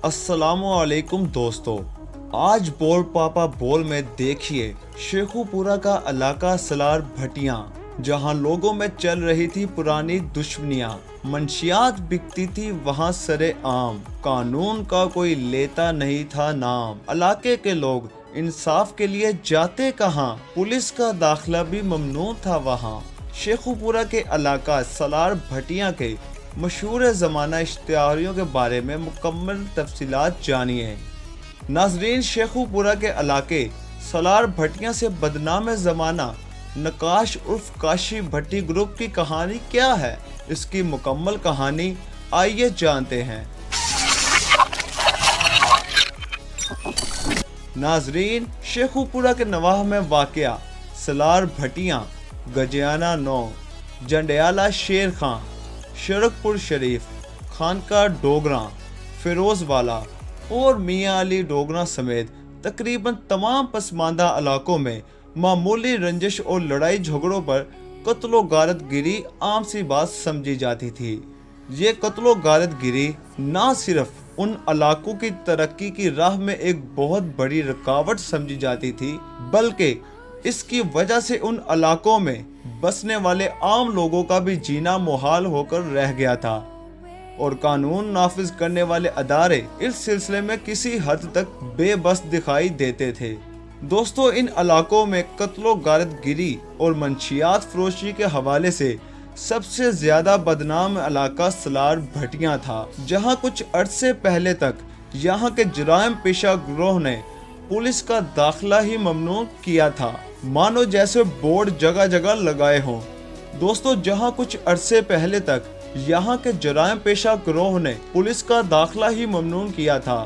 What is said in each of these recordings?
अस्सलामु अलैकुम दोस्तों, आज बोल पापा बोल में देखिए शेखुपुरा का इलाका सलार भटियां, जहां लोगों में चल रही थी पुरानी दुश्मनियां, मंशियात बिकती थी वहां सरे आम, कानून का कोई लेता नहीं था नाम। इलाके के लोग इंसाफ के लिए जाते कहां, पुलिस का दाखिला भी ममनू था वहां। शेखुपुरा के इलाका सलार भटियां के मशहूर ज़माना इश्तिहारियों के बारे में मुकम्मल तफसीलात जानिए। नाजरीन, शेखुपुरा के इलाके सलार भटियां से बदनाम ज़माना नकाश उर्फ काशी भट्टी ग्रुप की कहानी क्या है, इसकी मुकम्मल कहानी आइए जानते हैं। नाजरीन, शेखुपुरा के नवाह में वाक़या सलार भटियां, गजियाना 9, जंडियाला शेर खां, शरकपुर शरीफ, खानका डोगरा, फिरोजवाला और मियाँ अली डोगरा समेत तकरीबन तमाम पसमानदा इलाकों में मामूली रंजिश और लड़ाई झगड़ों पर कत्लो गारत गिरी आम सी बात समझी जाती थी। ये कत्लो गारत गिरी न सिर्फ उन इलाकों की तरक्की की राह में एक बहुत बड़ी रुकावट समझी जाती थी, बल्कि इसकी वजह से उन इलाकों में बसने वाले आम लोगों का भी जीना मुहाल होकर रह गया था और कानून नाफिज करने वाले अदारे इस सिलसिले में किसी हद तक बेबस दिखाई देते थे। दोस्तों, इन इलाकों में कत्लो गारत गिरी और मंशियात फरोशी के हवाले से सबसे ज्यादा बदनाम इलाका सलार भटियां था, जहां कुछ अरसे पहले तक यहां के जुराइम पेशा गिरोह ने पुलिस का दाखिला ही ममनू किया था, मानो जैसे बोर्ड जगह जगह लगाए हों। दोस्तों, जहां कुछ अरसे पहले तक यहां के जुराइम पेशा गिरोह ने पुलिस का दाखिला ही ममनू किया था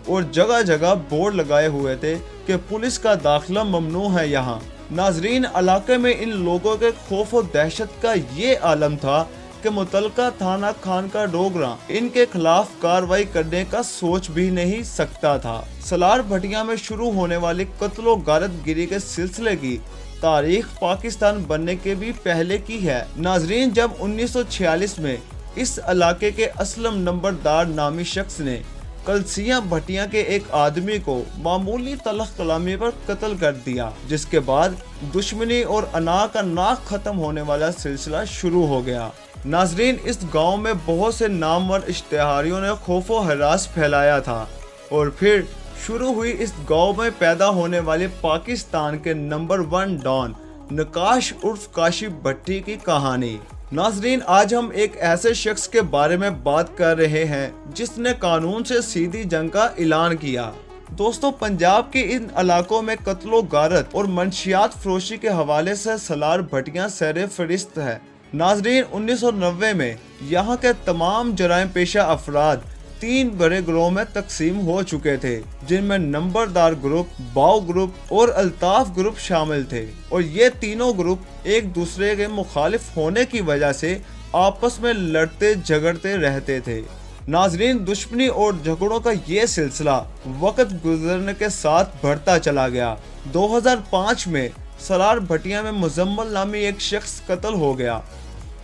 और जगह जगह बोर्ड लगाए हुए थे कि पुलिस का दाखिला ममनू है यहाँ। नाजरीन, इलाके में इन लोगों के खौफ और दहशत का ये आलम था कि मुतलका थाना खानका डोगरा इनके खिलाफ कार्रवाई करने का सोच भी नहीं सकता था। सलार भटियां में शुरू होने वाली कत्लो गारत गिरी के सिलसिले की तारीख पाकिस्तान बनने के भी पहले की है। नाजरीन, जब 1946 में इस इलाके के असलम नंबरदार नामी शख्स ने कलसियां भटियां के एक आदमी को मामूली तलख कलामी पर कत्ल कर दिया, जिसके बाद दुश्मनी और अना का नाक खत्म होने वाला सिलसिला शुरू हो गया। नाजरीन, इस गांव में बहुत से नामवर इश्तिहारियों ने खौफो हरास फैलाया था और फिर शुरू हुई इस गांव में पैदा होने वाले पाकिस्तान के नंबर 1 डॉन नकाश उर्फ काशी भट्टी की कहानी। नाजरीन, आज हम एक ऐसे शख्स के बारे में बात कर रहे हैं जिसने कानून से सीधी जंग का ऐलान किया। दोस्तों, पंजाब के इन इलाकों में कत्लो गारत और मंशियात फरोशी के हवाले से सलार भटियां सर फहरिस्त है। नाजरीन, 1990 में यहाँ के तमाम जराइम पेशा अफराद 3 बड़े ग्रोह में तकसीम हो चुके थे, जिनमें नंबरदार ग्रुप, बाव ग्रुप और अल्ताफ ग्रुप शामिल थे और ये तीनों ग्रुप एक दूसरे के मुखालिफ होने की वजह से आपस में लड़ते झगड़ते रहते थे। नाजरीन, दुश्मनी और झगड़ों का ये सिलसिला वक्त गुजरने के साथ बढ़ता चला गया। 2005 में सलार भटियां में मुजम्मल नामी एक शख्स कत्ल हो गया,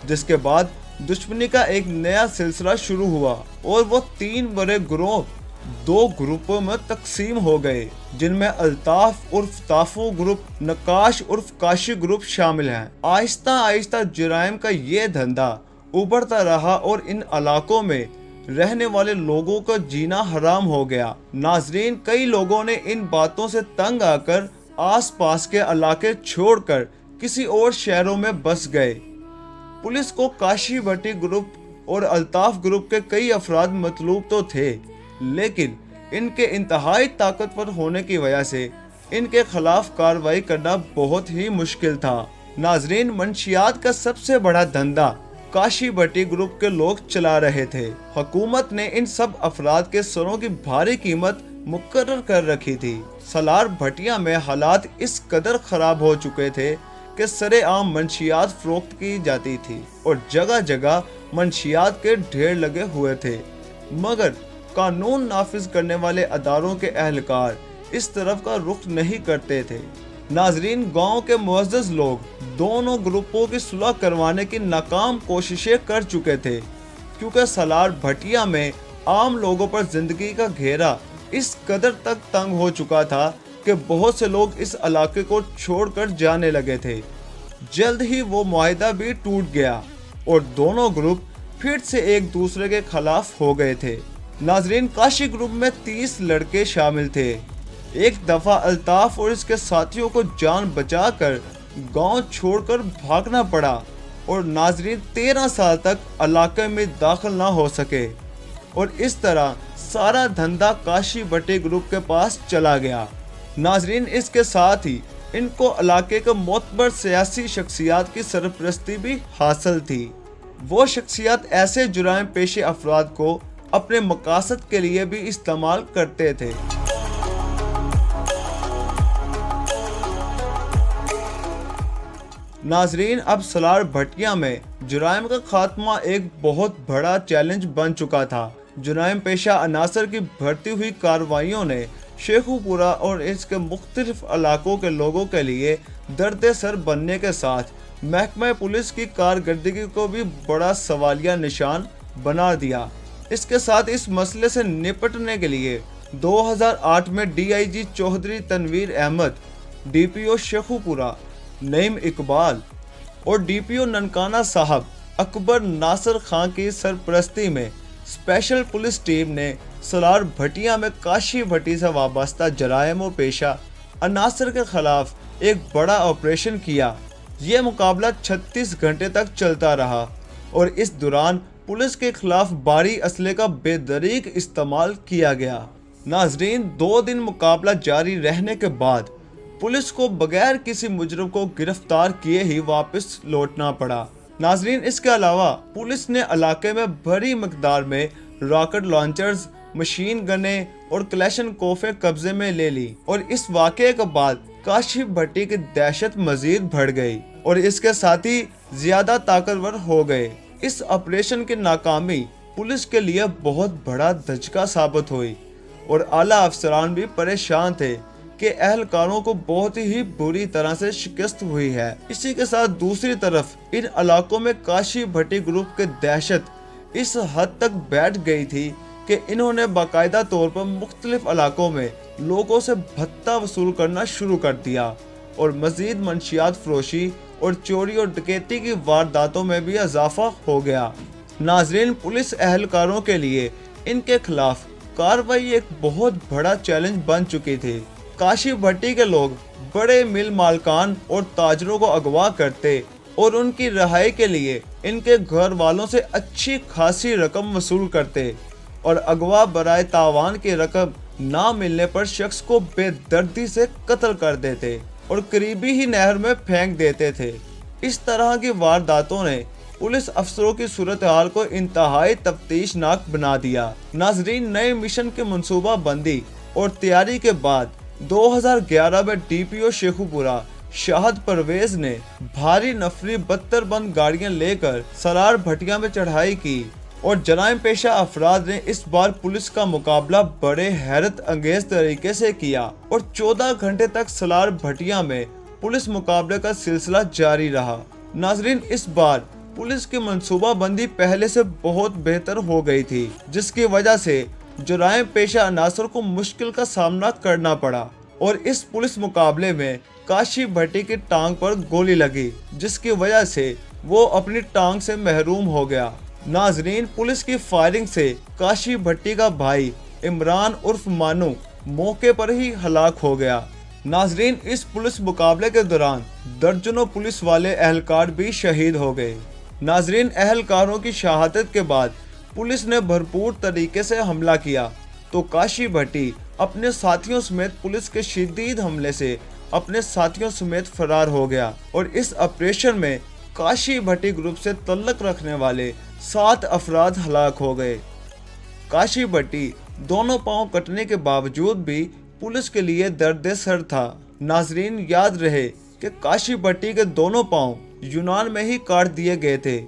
जिसके बाद दुश्मनी का एक नया सिलसिला शुरू हुआ और वो 3 बड़े ग्रोह 2 ग्रुपों में तकसीम हो गए, जिनमें अल्ताफ उर्फ ताफू ग्रुप, नकाश उर्फ काशी ग्रुप शामिल हैं। आहिस्ता आहिस्ता जुराइम का ये धंधा उभरता रहा और इन इलाकों में रहने वाले लोगों का जीना हराम हो गया। नाजरीन, कई लोगों ने इन बातों से तंग आकर आसपास के इलाके छोड़कर किसी और शहरों में बस गए। पुलिस को काशी भट्टी ग्रुप और अल्ताफ ग्रुप के कई अफराद मतलूब तो थे, लेकिन इनके इंतहाई ताकतवर होने की वजह से इनके खिलाफ कार्रवाई करना बहुत ही मुश्किल था। नाजरीन, मंशियात का सबसे बड़ा धंधा काशी भट्टी ग्रुप के लोग चला रहे थे। हुकूमत ने इन सब अफराद के सरों की भारी कीमत मुकर्रर कर रखी थी। सलार भटियां में हालात इस कदर खराब हो चुके थे कि सरे आम मंशियात फरोख्त की जाती थी और जगह जगह मंशियात के ढेर लगे हुए थे, मगर कानून नाफिज करने वाले अदारों के अहलकार इस तरफ का रुख नहीं करते थे। नाजरीन, गांव के मुअज़्ज़ज़ लोग दोनों ग्रुपों की सुलह करवाने की नाकाम कोशिशें कर चुके थे, क्योंकि सलार भटियां में आम लोगों पर जिंदगी का घेरा इस कदर तक तंग हो चुका था कि बहुत से लोग इस इलाके को छोड़कर जाने लगे थे। जल्द ही वो मुआहिदा भी टूट गया और दोनों ग्रुप फिर से एक दूसरे के खिलाफ हो गए थे। नाजरीन, काशी ग्रुप में 30 लड़के शामिल थे। एक दफा अल्ताफ और इसके साथियों को जान बचाकर गांव छोड़कर भागना पड़ा और नाजरीन 13 साल तक इलाके में दाखिल ना हो सके और इस तरह सारा धंधा काशी भट्टी ग्रुप के पास चला गया। नाजरीन, इसके साथ ही इनको इलाके के मोतबर सियासी शख्सियात की सरपरस्ती भी हासिल थी। वो शख्सियात ऐसे जुराइम पेशे अफराद को अपने मकासद के लिए भी इस्तेमाल करते थे। नाजरीन, अब सलार भटिया में जुराइम का खात्मा एक बहुत बड़ा चैलेंज बन चुका था। जुराइम पेशा अनासर की बढ़ती हुई कार्रवाइयों ने शेखुपुरा और इसके मुख्तलिफ इलाकों के लोगों के लिए दर्द सर बनने के साथ महकमा पुलिस की कारकर्दगी को भी बड़ा सवालिया निशान बना दिया। इसके साथ इस मसले से निपटने के लिए 2008 में DIG चौधरी तनवीर अहमद, DPO शेखुपुरा नईम इकबाल और DPO ननकाना साहब अकबर नासिर खान की सरपरस्ती में स्पेशल पुलिस टीम ने सलार भटिया में काशी भट्टी से वाबस्ता जराइम व पेशा अनासर के खिलाफ एक बड़ा ऑपरेशन किया। ये मुकाबला 36 घंटे तक चलता रहा और इस दौरान पुलिस के खिलाफ भारी असले का बेदरीक इस्तेमाल किया गया। नाजरीन, 2 दिन मुकाबला जारी रहने के बाद पुलिस को बगैर किसी मुजरिम को गिरफ्तार किए ही वापस लौटना पड़ा। नाजरीन, इसके अलावा पुलिस ने इलाके में बड़ी मकदार में रॉकेट लॉन्चर्स, मशीन गने और क्लैशन कोफे कब्जे में ले ली और इस वाक़े के बाद काशी भट्टी की दहशत मजीद बढ़ गई और इसके साथ ही ज्यादा ताकतवर हो गए। इस ऑपरेशन की नाकामी पुलिस के लिए बहुत बड़ा धचका साबित हुई और आला अफसरान भी परेशान थे कि एहलकारों को बहुत ही बुरी तरह से शिकस्त हुई है। इसी के साथ दूसरी तरफ इन इलाकों में काशी भट्टी ग्रुप की दहशत इस हद तक बैठ गई थी कि इन्होंने बाकायदा तौर पर मुख्तलिफ इलाकों में लोगों से भत्ता वसूल करना शुरू कर दिया और मजीद मंशियात फरोशी और चोरी और डकैती की वारदातों में भी इजाफा हो गया। नाजरीन, पुलिस एहलकारों के लिए इनके खिलाफ कार्रवाई एक बहुत बड़ा चैलेंज बन चुकी थी। काशी भट्टी के लोग बड़े मिल मालकान और ताजरों को अगवा करते और उनकी रिहाई के लिए इनके घर वालों से अच्छी खासी रकम वसूल करते और अगवा बराए तावान की रकम ना मिलने पर शख्स को बेदर्दी से कत्ल कर देते और करीबी ही नहर में फेंक देते थे। इस तरह की वारदातों ने पुलिस अफसरों की सूरत हाल को इंतहाई तफ्तीशनाक बना दिया। नाजरीन, नए मिशन की मनसूबा बंदी और तैयारी के बाद 2011 में DPO शेखुपुरा शाहद परवेज ने भारी नफरी 72 बंद गाड़ियां लेकर सलार भटिया में चढ़ाई की और जराइम पेशा अफराद ने इस बार पुलिस का मुकाबला बड़े हैरत अंगेज तरीके से किया और 14 घंटे तक सलार भटिया में पुलिस मुकाबले का सिलसिला जारी रहा। नाजरीन, इस बार पुलिस की मंसूबा बंदी पहले से बहुत बेहतर हो गई थी, जिसकी वजह से जुराइम पेशा अनासर को मुश्किल का सामना करना पड़ा और इस पुलिस मुकाबले में काशी भट्टी की टांग पर गोली लगी, जिसकी वजह से वो अपनी टांग से महरूम हो गया। नाजरीन, पुलिस की फायरिंग से काशी भट्टी का भाई इमरान उर्फ मानू मौके पर ही हलाक हो गया। नाजरीन, इस पुलिस मुकाबले के दौरान दर्जनों पुलिस वाले एहलकार भी शहीद हो गए। नाजरीन, एहलकारों की शहादत के बाद पुलिस ने भरपूर तरीके से हमला किया तो काशी भट्टी अपने साथियों समेत पुलिस के शदीद हमले से अपने साथियों समेत फरार हो गया और इस ऑपरेशन में काशी भट्टी ग्रुप से तल्लक रखने वाले 7 अफराद हलाक हो गए। काशी भट्टी दोनों पांव कटने के बावजूद भी पुलिस के लिए दर्द सर था। नाजरीन, याद रहे कि काशी भट्टी के दोनों पांव यूनान में ही काट दिए गए थे,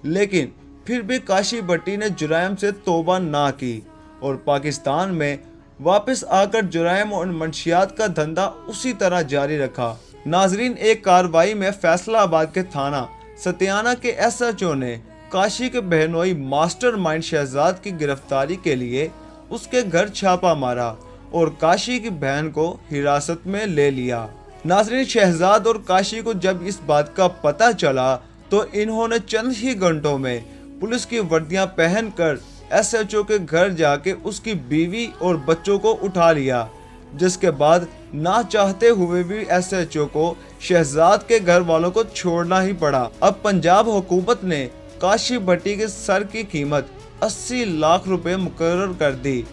लेकिन फिर भी काशी भट्टी ने जुराइम से तौबा ना की और पाकिस्तान में वापस आकर जुराइम और मंशियात का धंधा उसी तरह जारी रखा। नाजरीन, एक कार्रवाई में फैसलाबाद के थाना सतियाना के SHO ने काशी के बहनोई मास्टरमाइंड शहजाद की गिरफ्तारी के लिए उसके घर छापा मारा और काशी की बहन को हिरासत में ले लिया। नाज़रीन, शहजाद और काशी को जब इस बात का पता चला तो इन्होंने चंद ही घंटों में पुलिस की वर्दियां पहनकर एसएचओ के घर जाके उसकी बीवी और बच्चों को उठा लिया, जिसके बाद ना चाहते हुए भी एसएचओ को शहजाद के घर वालों को छोड़ना ही पड़ा। अब पंजाब हुकूमत ने काशी भट्टी के सर की कीमत 80 लाख रुपए मुकर्रर कर दी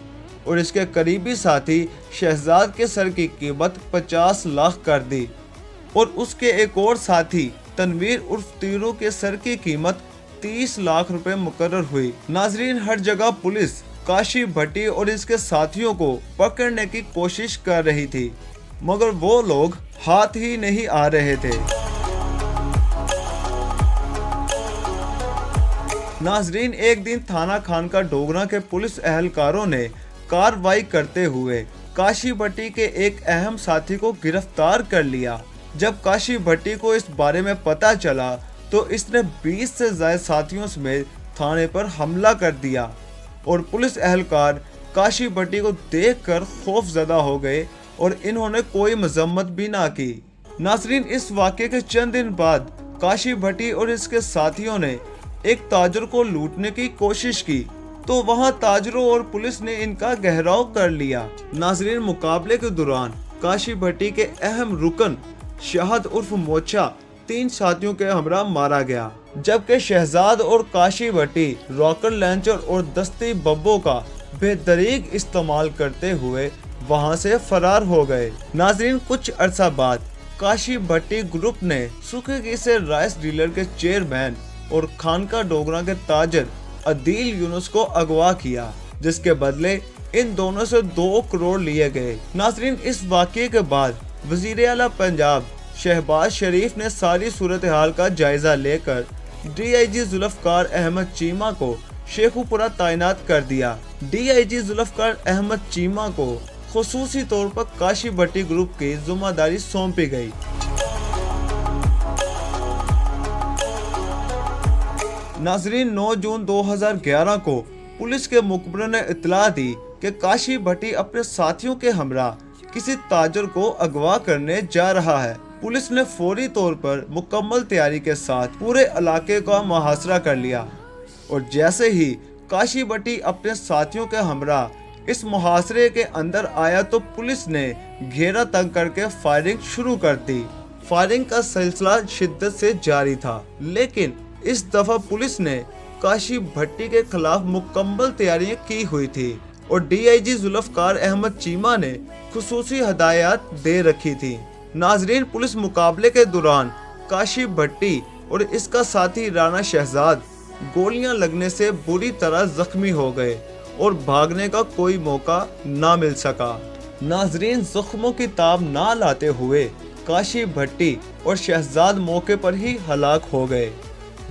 और इसके करीबी साथी शहजाद के सर की कीमत 50 लाख कर दी और उसके एक और साथी तनवीर उर्फ तीरू के सर की कीमत 30 लाख रुपए मुकर्रर हुई। नाजरीन, हर जगह पुलिस काशी भट्टी और इसके साथियों को पकड़ने की कोशिश कर रही थी, मगर वो लोग हाथ ही नहीं आ रहे थे। नाजरीन, एक दिन थाना खानका डोगरा के पुलिस एहलकारों ने कार्रवाई करते हुए काशी भट्टी के एक अहम साथी को गिरफ्तार कर लिया। जब काशी भट्टी को इस बारे में पता चला तो इसने 20 से ज्यादा साथियों समेत थाने पर हमला कर दिया और पुलिस एहलकार काशी भट्टी को देखकर खौफजदा हो गए और इन्होंने कोई मजम्मत भी ना की। नाजरीन, इस वाक़े के चंद दिन बाद काशी भट्टी और इसके साथियों ने एक ताजर को लूटने की कोशिश की तो वहां ताजरों और पुलिस ने इनका घेराव कर लिया। नाजरीन, मुकाबले के दौरान काशी भट्टी के अहम रुकन शहद उर्फ मोचा 3 साथियों के हमरा मारा गया, जबकि शहजाद और काशी भट्टी रॉकेट लॉन्चर और दस्ती बब्बों का बेदरीग इस्तेमाल करते हुए वहां से फरार हो गए। नाजरीन, कुछ अरसा बाद काशी भट्टी ग्रुप ने सुखेगी से राइस डीलर के चेयरमैन और खानका डोगरा के ताजर अदील यूनुस को अगवा किया, जिसके बदले इन दोनों से 2 करोड़ लिए गए। नाजरीन, इस वाक़ये के बाद वज़ीर आला पंजाब शहबाज शरीफ ने सारी सूरत हाल का जायजा लेकर डीआईजी जुल्फ़कार अहमद चीमा को शेखुपुरा तैनात कर दिया। डीआईजी जुल्फ़कार अहमद चीमा को खुसूसी तौर पर काशी भट्टी ग्रुप की जिम्मेदारी सौंपी गई। नाजरीन, 9 जून 2011 को पुलिस के मुखबिर ने इत्तला दी कि काशी भट्टी अपने साथियों के हमरा किसी ताजर को अगवा करने जा रहा है। पुलिस ने फौरी तौर पर मुकम्मल तैयारी के साथ पूरे इलाके का मुहासरा कर लिया और जैसे ही काशी भट्टी अपने साथियों के हमरा इस मुहासरे के अंदर आया तो पुलिस ने घेरा तंग करके फायरिंग शुरू कर दी। फायरिंग का सिलसिला शिद्दत से जारी था, लेकिन इस दफा पुलिस ने काशी भट्टी के खिलाफ मुकम्मल तैयारियां की हुई थी और डीआईजी जुल्फ़कार अहमद चीमा ने खुसूसी हदायत दे रखी थी। नाजरीन, पुलिस मुकाबले के दौरान काशी भट्टी और इसका साथी राणा शहजाद गोलियां लगने से बुरी तरह जख्मी हो गए और भागने का कोई मौका ना मिल सका। नाजरीन, जख्मों की ताब ना लाते हुए काशी भट्टी और शहजाद मौके पर ही हलाक हो गए,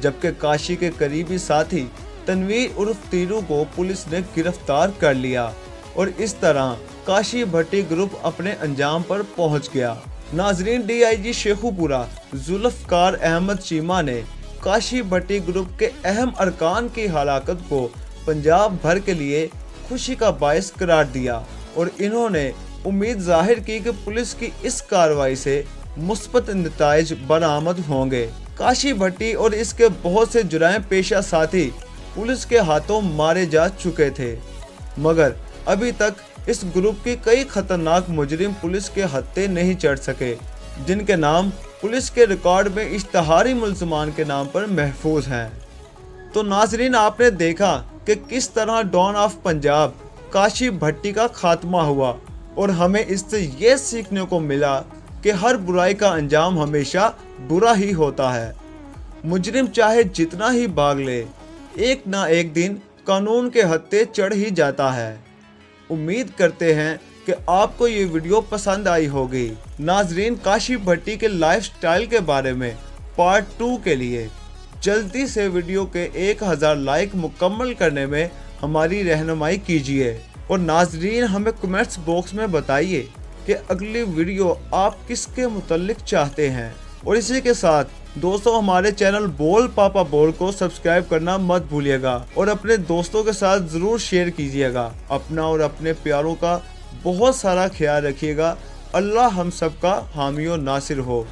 जबकि काशी के करीबी साथी तनवीर उर्फ तीरू को पुलिस ने गिरफ्तार कर लिया और इस तरह काशी भट्टी ग्रुप अपने अंजाम पर पहुंच गया। नाजरीन, डीआईजी शेखुपुरा जुल्फ़कार अहमद चीमा ने काशी भट्टी ग्रुप के अहम अरकान की हलाकत को पंजाब भर के लिए खुशी का बायस करार दिया और इन्होंने उम्मीद जाहिर की कि पुलिस की इस कार्रवाई से मुस्बत नताइज बरामद होंगे। काशी भट्टी और इसके बहुत से जुराइम पेशा साथी पुलिस के हाथों मारे जा चुके थे, मगर अभी तक इस ग्रुप के कई खतरनाक मुजरिम पुलिस के हत्थे नहीं चढ़ सके, जिनके नाम पुलिस के रिकॉर्ड में इश्तहारी मुल्ज़मान के नाम पर महफूज हैं। तो नाजरीन, आपने देखा कि किस तरह डॉन ऑफ पंजाब काशी भट्टी का खात्मा हुआ और हमें इससे ये सीखने को मिला कि हर बुराई का अंजाम हमेशा बुरा ही होता है। मुजरिम चाहे जितना ही भाग ले, एक ना एक दिन कानून के हत्थे चढ़ ही जाता है। उम्मीद करते हैं कि आपको ये वीडियो पसंद आई होगी। नाजरीन, काशी भट्टी के लाइफस्टाइल के बारे में पार्ट 2 के लिए जल्दी से वीडियो के 1000 लाइक मुकम्मल करने में हमारी रहनुमाई कीजिए और नाजरीन, हमें कमेंट्स बॉक्स में बताइए कि अगली वीडियो आप किसके मुतल्लिक चाहते हैं और इसी के साथ دوستوں ہمارے چینل بول پاپا بول کو سبسکرائب کرنا مت بھولیے گا اور اپنے دوستوں کے ساتھ ضرور شیئر کیجیے گا۔ اپنا اور اپنے پیاروں کا بہت سارا خیال رکھیے گا۔ اللہ ہم سب کا حامی و ناصر ہو۔